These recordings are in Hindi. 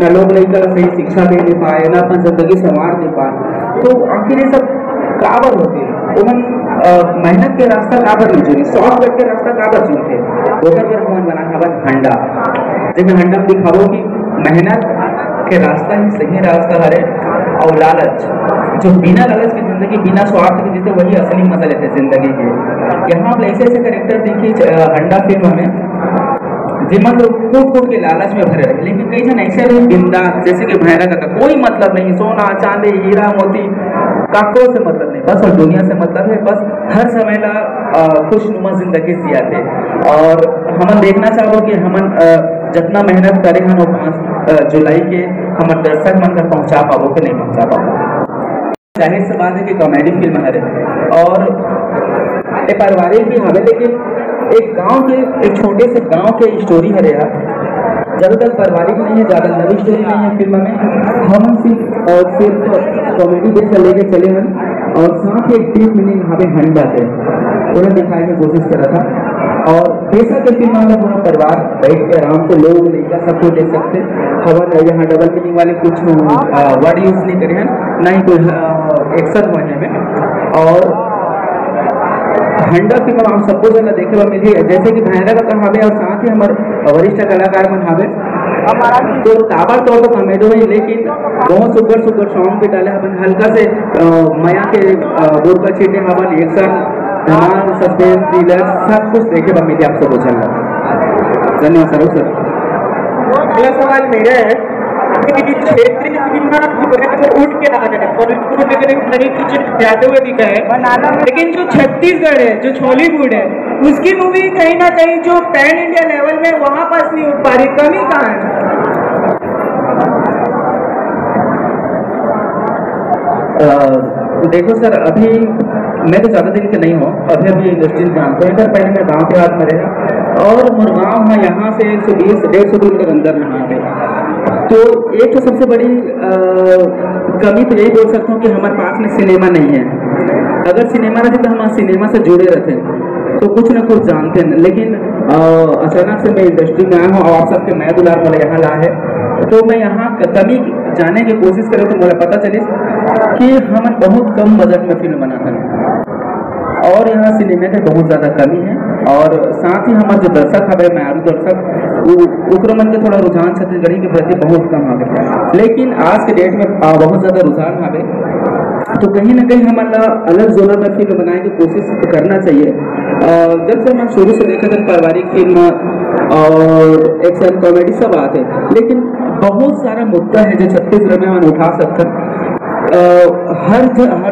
ना लोग लड़का सही शिक्षा दे नहीं पाए, ना अपना जिंदगी संवार नहीं पाए। तो आखिर ये सब काबर होते उमन मेहनत के रास्ता काबर नहीं चुनी, शॉर्टकट के रास्ता काबर चुनते। ओकर पर हमन बना हवन हंडा, जिसमें हंडा में दिखावो कि मेहनत के रास्ता ही सही रास्ता हरे, और लालच जो बिना लालच की जिंदगी बिना स्वार्थ के जीते वही असली मजा लेते जिंदगी के। यहाँ आप ऐसे ऐसे कैरेक्टर देखिए हंडा फिल्म में जिमन लोग कूट कूट के लालच में भरे रहे, लेकिन कई जन ऐसे लोग बिंदास, जैसे कि भैरव का कोई मतलब नहीं, सोना चांदी हीरा मोती काको से मतलब नहीं, बस और दुनिया से मतलब है, बस हर समय ला खुशनुमा जिंदगी जिया थे। और हम देखना चाहो कि हम जितना मेहनत करे हम 5 जुलाई के हम दर्शक मन तक पहुँचा पाबो कि नहीं पहुँचा पाबो। जाहिर सी बात है कि कॉमेडी फिल्म है और पारिवारिक भी हमें, लेकिन एक गांव के एक छोटे से गांव के स्टोरी है यार, ज़्यादातर पारिवारिक नहीं है, ज़्यादा लव स्टोरी नहीं है फिल्म में। हम सिर्फ कॉमेडी जैसा लेके चले हैं और साथ ही एक डीप मीनिंग हमें हंडा थे उन्हें दिखाने की कोशिश करा था। और पैसा के फिल्म में पूरा परिवार बैठ के आराम से लोग लेकर सब कुछ देख सकते। खबर यहाँ डबल मीनिंग वाले कुछ वर्ड यूज़ नहीं करे हैं, ना ही कोई एक्शन हुए हैं में। और हंडा फिल्म हम सबको जना देखे हुआ मिली है, जैसे कि भैरव का हमें और साथ ही हमारे वरिष्ठ कलाकार मन हमें तो ताबड़ तौर पर कॉमेडी हुई, लेकिन बहुत सुपर सुपर सॉन्ग भी डाले हमें, हल्का से माया के बोर का छीटे हवन एक्शन धमाल सस्पेंस थ्रिलर सब कुछ देखे हुआ मिली आप सबको चल। धन्यवाद सर। अगला सवाल मेरा है क्षेत्रीय सिनेमा उठ के आ रहा है और नई चीजें जाते हुए दिखा है, लेकिन जो छत्तीसगढ़ है जो बॉलीवुड है उसकी मूवी कहीं ना कहीं जो पैन इंडिया लेवल में वहां पास नहीं उठ पा रही, कमी कहाँ है? देखो सर, अभी मैं तो ज़्यादा दिन के नहीं हूँ, अभी इंडस्ट्री जानते हैं। पहले मैं गाँव के हाथ में रहेगा और मुरगांव है यहाँ से 120-150 किलोमीटर अंदर में यहाँ पे। तो एक तो सबसे बड़ी कमी तो यही बोल सकता हूँ कि हमारे पास में सिनेमा नहीं है। अगर सिनेमा रहते तो हम सिनेमा से जुड़े रहते तो कुछ ना कुछ जानते हैं, लेकिन अचानक से मैं इंडस्ट्री में आया हूँ और आप सबके मैं दुलार वाले यहाँ ला है, तो मैं यहाँ कमी जाने की कोशिश करूँ तो मुझे पता चले कि हम बहुत कम बजट में फिल्म बनाते हैं और यहाँ सिनेमा की बहुत ज़्यादा कमी है। और साथ ही हमारे जो दर्शक है मारू दर्शक उक्रमन के थोड़ा रुझान छत्तीसगढ़ी के प्रति बहुत कम आ गया, लेकिन आज के डेट में बहुत ज़्यादा रुझान है, तो कहीं ना कहीं हमारा अलग जोनर में फिल्म बनाने की कोशिश करना चाहिए। जब से हम शुरू से देखा था पारिवारिक फिल्म और एक्शन कॉमेडी सब आते हैं, लेकिन बहुत सारा मुद्दा है जो छत्तीसगढ़ में हम उठा सकते हैं। हर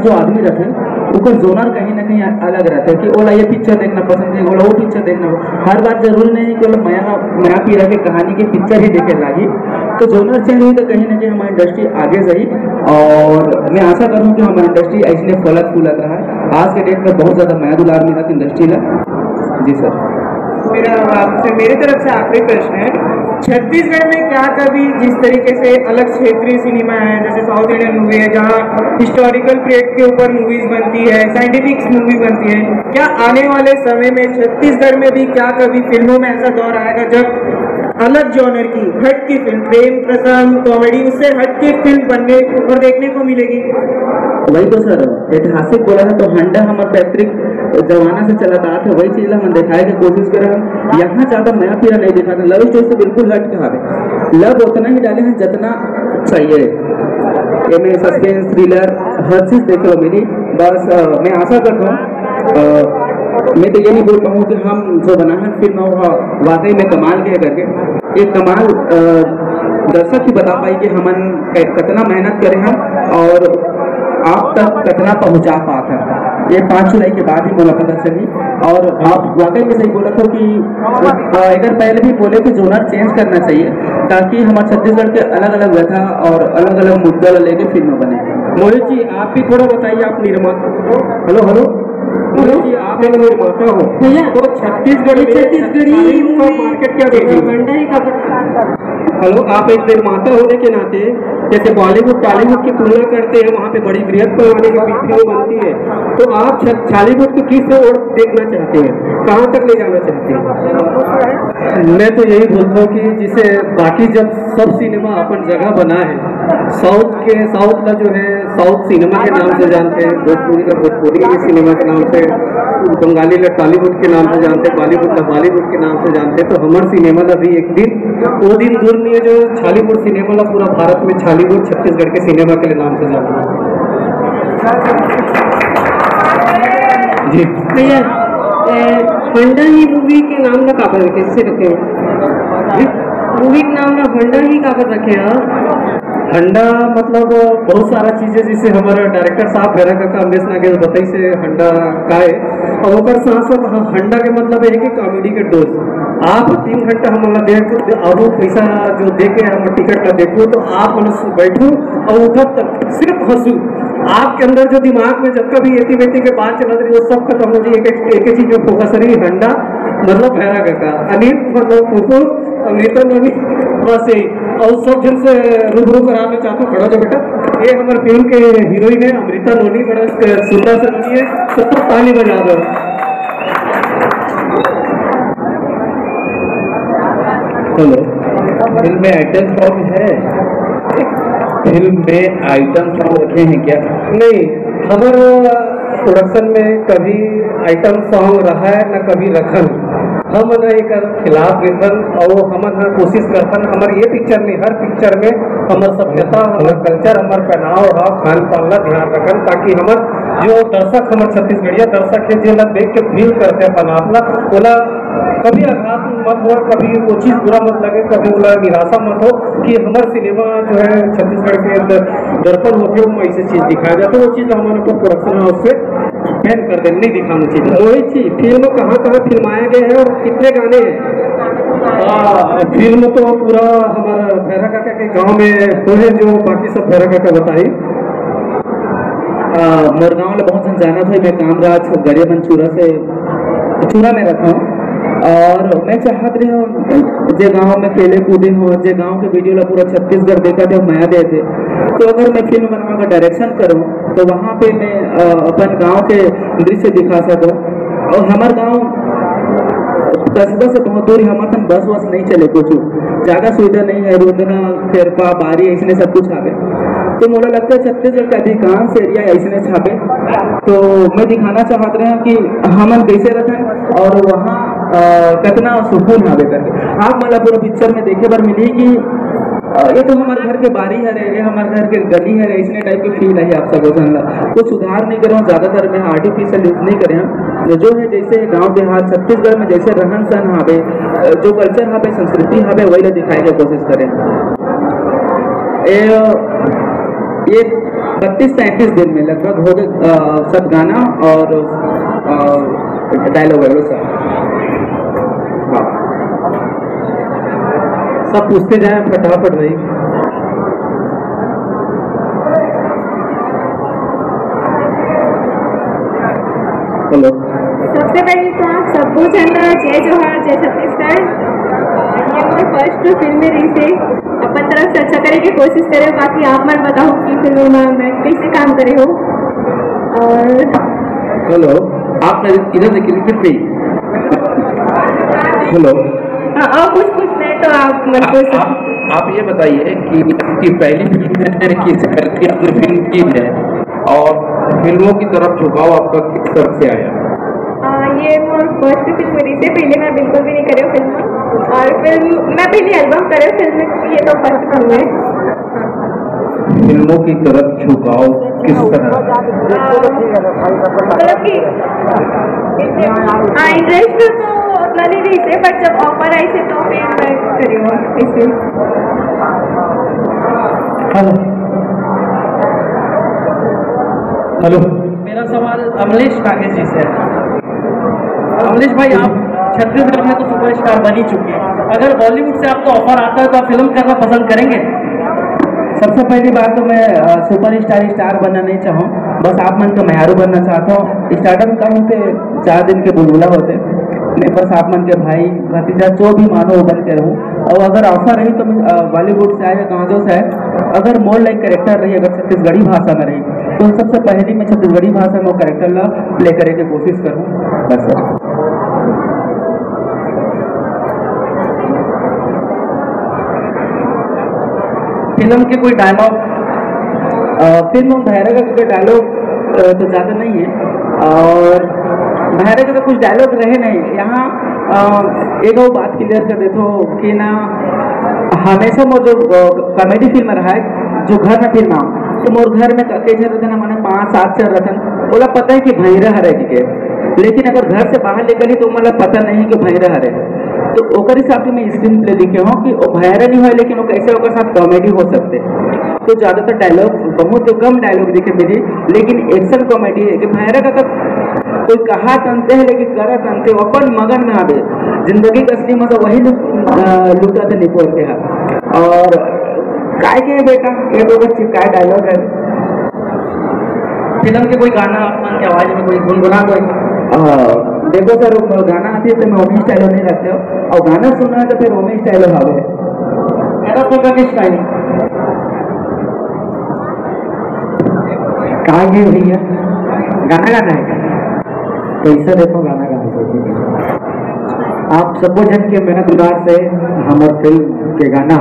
जो आदमी रहते हैं उसका जोनर कहीं ना कहीं अलग रहता है कि ओला ये पिक्चर देखना पसंद है, ओला वो पिक्चर देखना। हर बात जरूरी नहीं कि ओला मया पीरा के कहानी की पिक्चर ही देखे लागी, तो जोनर चेंज हुई तो कहीं ना कहीं हमारी इंडस्ट्री आगे जाई। और मैं आशा करूँ कि हमारी इंडस्ट्री ऐसे फलत फूलत रहा है। आज के डेट में बहुत ज़्यादा माया दुलार मिला इंडस्ट्री ला। जी सर। मेरी तरफ से आखिरी प्रश्न है, छत्तीसगढ़ में क्या कभी जिस तरीके से अलग क्षेत्रीय सिनेमा है जैसे साउथ इंडियन मूवी है जहाँ हिस्टोरिकल पीरियड के ऊपर मूवीज बनती है, साइंटिफिक मूवी बनती है, क्या आने वाले समय में छत्तीसगढ़ में भी क्या कभी फिल्मों में ऐसा दौर आएगा जब अलग जॉनर की हट की फिल्म, प्रेम प्रसंग कॉमेडी, उससे हट की फिल्म बनने और देखने को मिलेगी? वही तो सर ऐतिहासिक बोला था, तो हंडा हमारे पैतृक जमाना से चला था, वही चीज हम दिखाए की कोशिश कर रहे हैं। यहाँ ज्यादा नया फिर नहीं दिखाते, लव स्टोरी से बिल्कुल हट के हावे, लव उतना ही डाले हैं जितना चाहिए, में सस्पेंस थ्रिलर हर चीज देखे लो मिली। बस मैं आशा करता हूँ, मैं तो ये नहीं बोल पाऊँ कि हम जो बना है फिल्म वो वाकई में कमाल के करके ये कमाल दर्शक ही बता पाई कि हमन कितना मेहनत करें हम और आप तक कितना पहुंचा पाते हैं। ये 5 जुलाई के बाद ही मुझे पता चली। और आप वाकई में सही बोला था कि अगर पहले भी बोले कि जोनर चेंज करना चाहिए ताकि हमारे छत्तीसगढ़ के अलग अलग व्यथा और अलग अलग मुद्दा लेके फिल्म बने। मोहित जी आप भी थोड़ा बताइए, आप निर्माता, हेलो मोहित जी आप एक निर्माता हो तो छत्तीसगढ़ी मार्केट क्या देखिए? हेलो, आप एक निर्माता होने के नाते जैसे बॉलीवुड टॉलीवुड की तुलना करते हैं, वहाँ पे बड़ी बृहद पैमाने की फिल्में बनती है, तो आप छालीवुड को किस ओर देखना चाहते हैं, कहाँ तक ले जाना चाहते हैं? मैं तो यही बोलता हूँ कि जिसे बाकी जब सब सिनेमा अपन जगह बना है, साउथ का जो है साउथ सिनेमा के नाम से जानते हैं, भोजपुरी का भोजपुरी के सिनेमा के नाम से, बंगाली का टॉलीवुड के नाम से जानते हैं, बॉलीवुड का बॉलीवुड के नाम से जानते हैं, तो हमारे सिनेमा का भी एक दिन वो दिन दूर नहीं है जो छालीवुड सिनेमा ला पूरा भारत में छालीवुड छत्तीसगढ़ के सिनेमा के लिए नाम से जाना जी। भैया भंडा ही मूवी के नाम का काबर कैसे रखे मूवी के नाम का भंडा ही काबर रखे हंडा मतलब बहुत सारा चीजें, जैसे हमारा डायरेक्टर साहब भेरा काका अमरीश नागेश बताई से हंडा का है, और ओकर साथ साथ हंडा के मतलब है कि कॉमेडी के डोज। आप 3 घंटा हमारा देख अब पैसा जो दे के हम टिकट का देखो, तो आप मन बैठो और उठब तक सिर्फ हंसू, आपके अंदर जो दिमाग में जब कभी एती बेती के बात चल रही वो सब खत्म हो जाए, एक चीज में फोकस रही। हंडा मतलब भेरा काका, अनिल मतलब फूफू, अमृता नोनी, बस यही। और सब जन से रूबरू कराना चाहता हूँ, खड़ा जो बेटा, ये हमारे फिल्म के हीरोइन है अमृता नोनी, बड़ा सुंदर से नोनी है, सबको ताली बजा दो। हेलो, फिल्म में आइटम सॉन्ग है? फिल्म में आइटम सॉन्ग रखे हैं क्या? नहीं, हमारे प्रोडक्शन में कभी आइटम सॉन्ग रहा है न कभी रखन। हम एक खिलाफ गिरन और हम कोशिश करतन हमारे ये पिक्चर नहीं, हर पिक्चर में हमार सभ्यता, हमारा कल्चर, हमार पहनाव और खान पान का ध्यान रखन, ताकि हमार जो दर्शक हमारे छत्तीसगढ़िया दर्शक है जो देख के फील करते हैं अपन आपला, बोला कभी आघात मत हो, कभी वो चीज़ बुरा मत लगे, कभी बोला निराशा मत हो कि हमारे सिनेमा जो है छत्तीसगढ़ के अंदर दर्पण होकर वो ऐसी चीज़ दिखाया जाता है, वो चीज़ हमारे ऊपर प्रोडक्शन हाउस से बैन कर दें, नहीं दिखाना चाहिए। वही चीज फिल्म कहाँ कहाँ फिल्माए गए हैं और कितने गाने हैं? फिल्म तो पूरा हमारा भैरा काका के गांव में वो है, जो बाकी सब भैरा काका बताई। मोरगांव में बहुत जन जाना था, मैं कामराज गरियाबंद चूरा में रखा हूँ, और मैं चाहत रही हूँ जे गांव में खेले कूदे हो, जे गांव के वीडियो ला पूरा छत्तीसगढ़ देखा थे, माया दे थे, तो अगर मैं फिल्म बनाने का डायरेक्शन करूँ तो वहाँ पे मैं अपन गांव के दृश्य दिखा सकूँ। और हमारे गांव कस्बा से बहुत दूर, हमारे तक बस वस नहीं चले, कुछ ज़्यादा सुविधा नहीं है, रुदना खेरपा बारी ऐसे सब कुछ छापे, तो मुझे लगता है छत्तीसगढ़ का अधिकांश एरिया ऐसे छापे, तो मैं दिखाना चाहत रहे हैं कि हम कैसे रखें और वहाँ कितना सुकून हावे करके। आप मतलब पूरा पिक्चर में देखे बार मिली कि ये तो हमारे घर के बारी है, ये हमारे घर के गली है, इसने टाइप की फील है आप सबको जानला। कुछ सुधार नहीं कर रहा हूँ, ज़्यादातर मैं आर्टिफिशियल यूज नहीं करे हैं, जो है जैसे गांव देहात छत्तीसगढ़ में जैसे रहन सहन हावे, जो कल्चर हावे, संस्कृति हावे, वही दिखाने की कोशिश करें। ये 32-33 दिन में लगभग हो गए सब गाना और डायलॉग वगैरह सब। हाँ, सब पूछते जाए फटाफट भाई। हेलो, सबसे पहले तो आप सबको चंद्र जय जोहार, जय छत्तीसगढ़। ये मेरी फर्स्ट फिल्म रही से अपन तरफ से अच्छा करे की कोशिश करे, बाकी आप मैं बताऊँ कि फिल्म में मैं कैसे काम करे हो। और हेलो, आप इधर देखिए फिर पे। हेलो, और कुछ नहीं तो आप मन को आप ये बताइए कि आपकी पहली फिल्म है कि इससे पहले आपने फिल्म की है, और फिल्मों की तरफ झुकाव आपका किस तरफ से आया? ये मोर फर्स्ट फिल्म मेरी से, पहले मैं बिल्कुल भी नहीं करे हूँ फिल्म, और फिल्म मैं पहले एल्बम करे हूँ फिल्म में, ये तो फर्स्ट फिल्म है। फिल्मों की तरफ झुकाव किस तरह? मतलब कि इंटरेस्ट तो उतना नहीं रही थे, बट जब ऑफर आई थी तो फिर मैं करी हूँ इसे। हेलो, मेरा सवाल अमरीश नागेश जी से है। अमरीश भाई, आप छत्तीसगढ़ में तो सुपरस्टार बन ही चुके हैं, अगर बॉलीवुड से आपको ऑफर आता है तो आप फिल्म करना पसंद करेंगे? सबसे पहली बात तो मैं स्टार बनना नहीं चाहूँ, बस आप मन का मयारू बनना चाहता हूँ। स्टार्टअप का होते 4 दिन के बुलबुला होते, मैं बस आप मन के भाई भतीजा जो भी मानो वो बन के रहूँ, और अगर ऑफर रही तो मैं बॉलीवुड से आए या कहाँ से आए, अगर मोर लाइक कैरेक्टर रही, अगर छत्तीसगढ़ी भाषा में रही, तो सबसे पहले मैं छत्तीसगढ़ी भाषा में वो कैरेक्टर ला प्ले करे की कोशिश करूँ बस सर। फिल्म के कोई डायलॉग? फिल्म भैरव का कोई डायलॉग तो ज़्यादा नहीं है, और भैरव का तो कुछ डायलॉग रहे नहीं यहाँ। एक और बात क्लियर कर देते हो कि ना हमेशा वो जो कॉमेडी फिल्म रहा है जो घर में फिल्म तो मोर घर में कैसे रहते ना, मैंने 5-7 चल रहते बोला पता है कि भैरा हरे के, लेकिन अगर घर से बाहर निकली तो मतलब पता नहीं कि भैरा हरे, तो ओकर हिसाब से मैं स्क्रीन प्ले लिखे हूँ कि वो भैरा नहीं हो लेकिन वो कैसे ओकर साथ कॉमेडी हो सकते। तो ज़्यादातर डायलॉग बहुत कम डायलॉग दिखे मेरी, लेकिन एक्शन कॉमेडी है कि भैरा का तब कोई कहा तनते है लेकिन करा तनते अपन मगन में आवे, जिंदगी का असली मजा वही लुटा से निपोल के है। और काय के बेटा ये तो बच्चे काय डायलॉग है। फिल्म के कोई गाना आपन की आवाज में कोई गुनगुना कोई? देखो सर गाना आती है तो मैं ओमी स्टाइल नहीं रखते हो, और गाना सुनना है तो फिर ओमी स्टाइल हावे मेरा तो किस स्टाइल कहा गए भैया गाना गाना है कैसा देखो गाना गाना आप सबको जन के मेहनत गुजार से हमारे फिल्म के गाना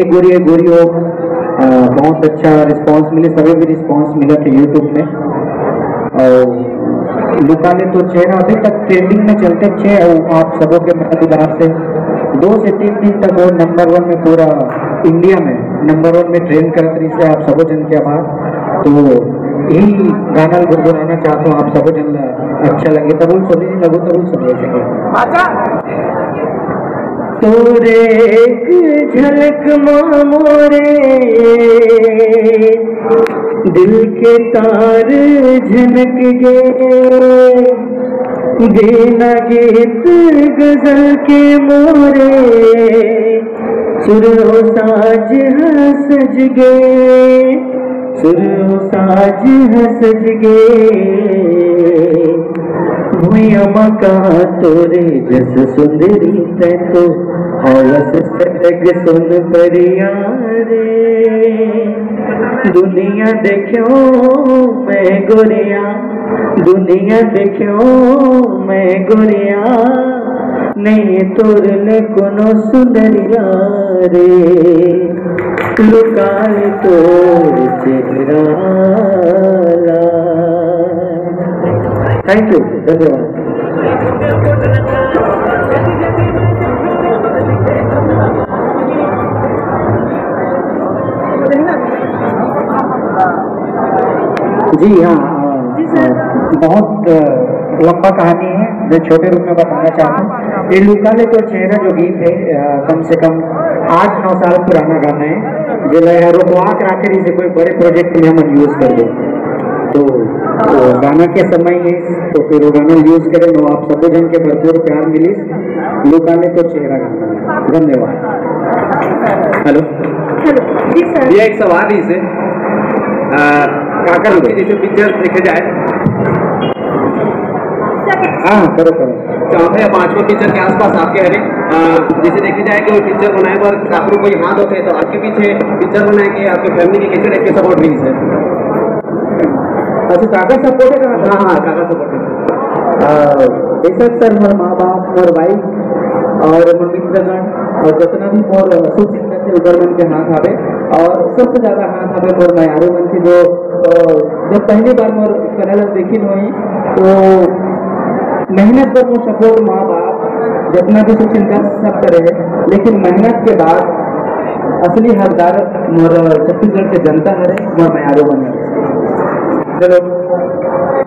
एक गोरी हो बहुत अच्छा रिस्पांस मिले, सभी भी रिस्पांस मिला थे यूट्यूब में। और लुकाने तो चेहरा अभी तक ट्रेंडिंग में चलते थे, और आप सबों के मेहनत गुजार से 2 से 3 दिन तक वो नंबर 1 में पूरा इंडिया में नंबर 1 में ट्रेन करत रही से आप सबों जन के आभार। तो यही गाना गुनगुनाना चाहता हूँ, आप सबों जन अच्छा लगे तब सुनी लगो तब सुनिए सके। तोरे एक झलक मोरे दिल के तार झनक गए, बिना गीत गजल के मोरे सुरो साज सज गए, सुरो साज सज गए। भूया मका तोरे जस सुंदरी तै तो हौलस सटक सुन परिया रे। दुनिया देखो मैं गोरिया, दुनिया देखो मैं गोरिया, नहीं तोर ले कोनो सुंदरिया रे। लुकाए तोर चेहरा। थैंक यू, धन्यवाद। जी हाँ, बहुत लंबा कहानी है जो छोटे रूप में बताना चाहता हूँ। ये लुकाले तो चेहरा जो गीत है कम से कम 8-9 साल पुराना गाना है, जो रोकवा कराकर इसे कोई बड़े प्रोजेक्ट में हम यूज कर दें। तो गाना के समय है तो फिर वो गाना यूज करें तो आप सबको जन के भरपूर प्यार मिली। लुकाले तो चेहरा गाना। धन्यवाद। हेलो ये एक सवाल ही से काकर जैसे पिक्चर देखे जाए, हाँ करो 4 या 5वां पिक्चर के आसपास आपके हरे जैसे देखे जाए कि वो पिक्चर बनाए पर काकरों कोई हाथ होते हैं तो आपके पीछे पिक्चर बनाए कि आपके फैमिली के कैसे टाइप के सपोर्ट मिली सर? अच्छा काका सपोर्ट है? हाँ हाँ काका सपोर्ट है ऐसा सर मोर माँ बाप मोर भाई और मोर मित्रगण और जितना भी मोर सुचिंतक थे उधर मन के हाथ आवे, और सबसे ज्यादा हाथ आवे मोर मयारू मन की जो जब पहली बार मोर चैनल देखी हुई तो मेहनत पर वो सपोर्ट माँ बाप जितना भी सुचिंतक सब करे, लेकिन मेहनत के बाद असली हकदार मोर छत्तीसगढ़ के जनता है मोर मयारू मन। चलो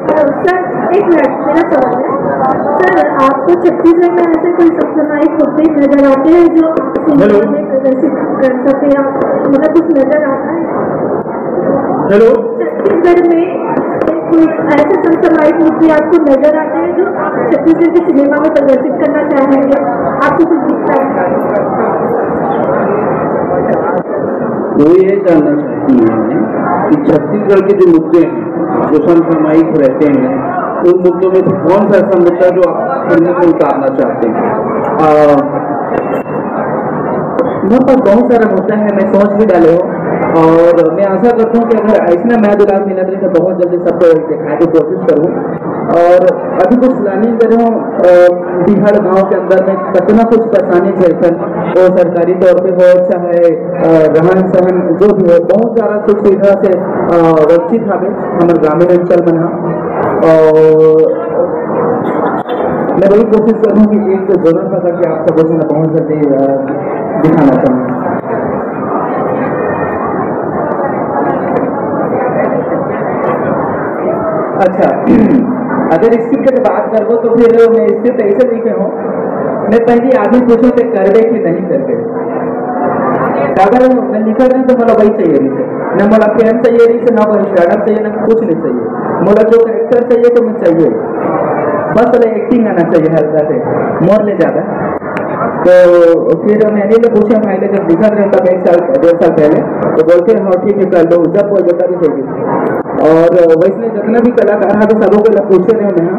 सर एक मिनट, मेरा सवाल है सर, आपको छत्तीसगढ़ में ऐसे कोई सामुदायिक मुद्दे नजर आते हैं जो सिनेमा में प्रदर्शित कर सके, मतलब कुछ नजर आता है? हेलो छत्तीसगढ़ में कोई ऐसे सामुदायिक मुद्दे आपको नजर आते हैं जो छत्तीसगढ़ के सिनेमा में प्रदर्शित करना चाहेंगे, आपको कुछ दिखता है? वो ये जानना चाहती है कि छत्तीसगढ़ के जो मुद्दे हैं जो समसामयिक रहते हैं उन मुद्दों में से कौन सा ऐसा मुद्दा जो आप फिल्म में उतारना चाहते हैं? मेरे पास बहुत सारा मुद्दा है, मैं सोच भी डाले हो और मैं आशा करता हूँ कि अगर ऐसा मैं दुलार मिला तो बहुत जल्दी सबको दिखाने की कोशिश करूँ। और अभी कुछ प्लानिंग कर रहा हूँ बिहार गांव के अंदर में कितना कुछ परेशानी झेलकर वो सरकारी तौर पे हो चाहे रहन सहन जो भी हो, बहुत सारा सुख सुविधा से वंचित हमें हमारे ग्रामीण अंचल में है। और मैं वही कोशिश करूँ कि एक जरूरत पकड़ के आप सबको मैं बहुत जल्दी दिखाना चाहूँगा। अच्छा, अगर स्क्रिप्ट की बात करो तो फिर मैं स्क्रिप्ट ऐसे लिखे हूँ, मैं पहले आदमी पूछूँ कि कर दे कि नहीं कर दे। अगर मैं लिखा रहा तो मला वही चाहिए मुझे, न मला फैन चाहिए नहीं, ना कोई स्टार्टअप चाहिए, ना कुछ नहीं चाहिए। मला जो करेक्टर चाहिए तो मैं चाहिए, बस वाला एक्टिंग आना चाहिए हल्का से, मोर ले ज्यादा। तो फिर मैंने तो पूछा, मैंने जब दिखा रहा था 1-1.5 साल पहले, तो बोलते हाँ ठीक है कर लो, जब कोई बता भी चाहिए। और वैसे जितना भी कलाकार है तो सबों को पूछे रहे मैं,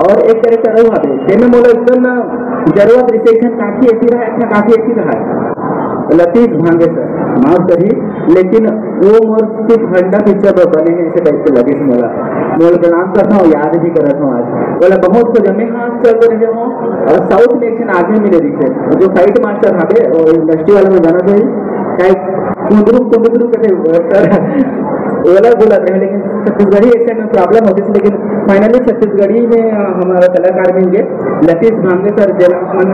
और एक कैरेक्टर हुआ थे मैं बोला एकदम जरूरत रिसेक्शन काफी ऐसी रहा है, काफी ऐसी रहा है लतीफ भांगे सर माफ करिए, लेकिन वो मोर सिर्फ घंटा पिक्चर पर बने हैं ऐसे टाइप के लगे थे। मोला प्रणाम करता हूँ, याद भी कर रहा हूँ आज बोला बहुत कुछ मैं हाँ चल रहे हूँ। और साउथ में एक आगे मिले दिखे जो फाइट मास्टर हाथे और इंडस्ट्री वाले में जाना चाहिए कुंदरू कहते ओला बोला थे, लेकिन छत्तीसगढ़ी एक्सेंट में प्रॉब्लम होती थी। लेकिन फाइनली छत्तीसगढ़ी में हमारा कलाकार मिल गए लतीफ भांगे सर, जेला मन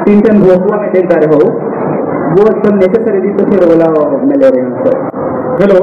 3 टन भोकुआ में देखता रहे हो, वो एकदम नेसेसरी थी, तो फिर बोला मैं ले रहे हैं सर। हेलो